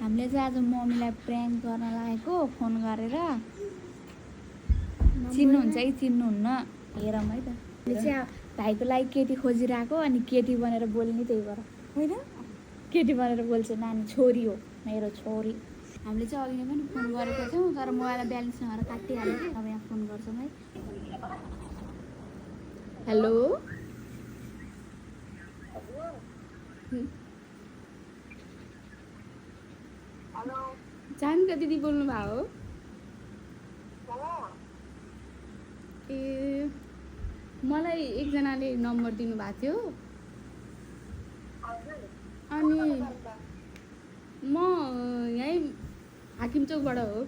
हामीले चाहिँ आज मम्मीलाई प्र्याङ्क गर्न लागेको फोन गरेर। चिन्नुहुन्छ कि चिन्नुहुन्न हेरौँ है त। चाहिँ भाइको लागि केटी खोजिरहेको अनि केटी बनेर बोल्ने त्यही भएर होइन केटी बनेर बोल्छ। नानी छोरी हो मेरो छोरी। हामीले चाहिँ अघि नै पनि फोन गरेको थियौँ तर मोबाइल ब्यालेन्स नभएर काटिहाल्यो कि अब यहाँ फोन गर्छौँ है। हेलो जानुका दिदी बोल्नु भयो ए मलाई एकजनाले नम्बर दिनुभएको थियो अनि म यहीँ हाकिम चौकबाट हो।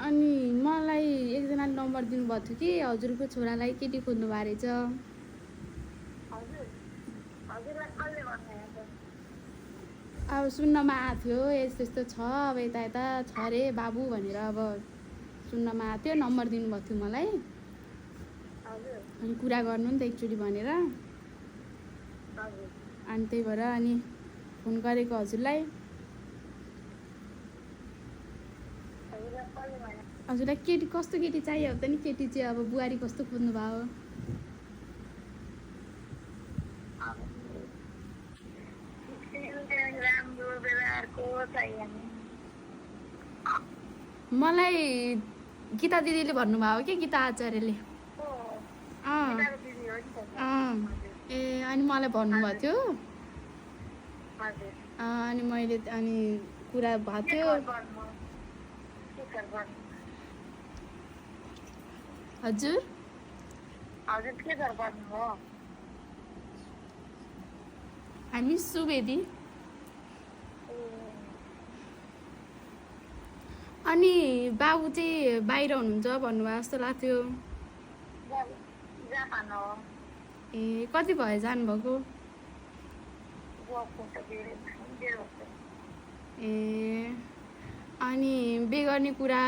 अनि मलाई एकजनाले नम्बर दिनुभएको थियो कि हजुरको छोरालाई केटी खोज्नु भएको रहेछ। अब सुन्नमा आएको थियो यस्तो यस्तो छ अब यता यता छ अरे बाबु भनेर अब सुन्नमा आएको थियो। नम्बर दिनुभएको थियो मलाई अनि कुरा गर्नु नि त एकचोटि भनेर अनि त्यही भएर अनि फोन गरेको हजुरलाई। हजुरलाई केटी कस्तो केटी चाहियो त नि? केटी चाहिँ अब बुहारी कस्तो खोज्नु भयो? मलाई गीता दिदीले भन्नुभयो कि गीता आचार्यले। ए अनि मलाई भन्नुभएको थियो अनि मैले अनि कुरा भएको थियो। हजुर के गर्नु? हामी सुवेदी। अनि बाबु चाहिँ बाहिर हुनुहुन्छ भन्नुभयो जस्तो लाग्थ्यो। ए कति भयो जानुभएको? ए अनि बे गर्ने कुरा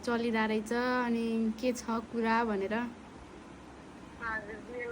चलिरहेको रहेछ अनि के छ कुरा भनेर।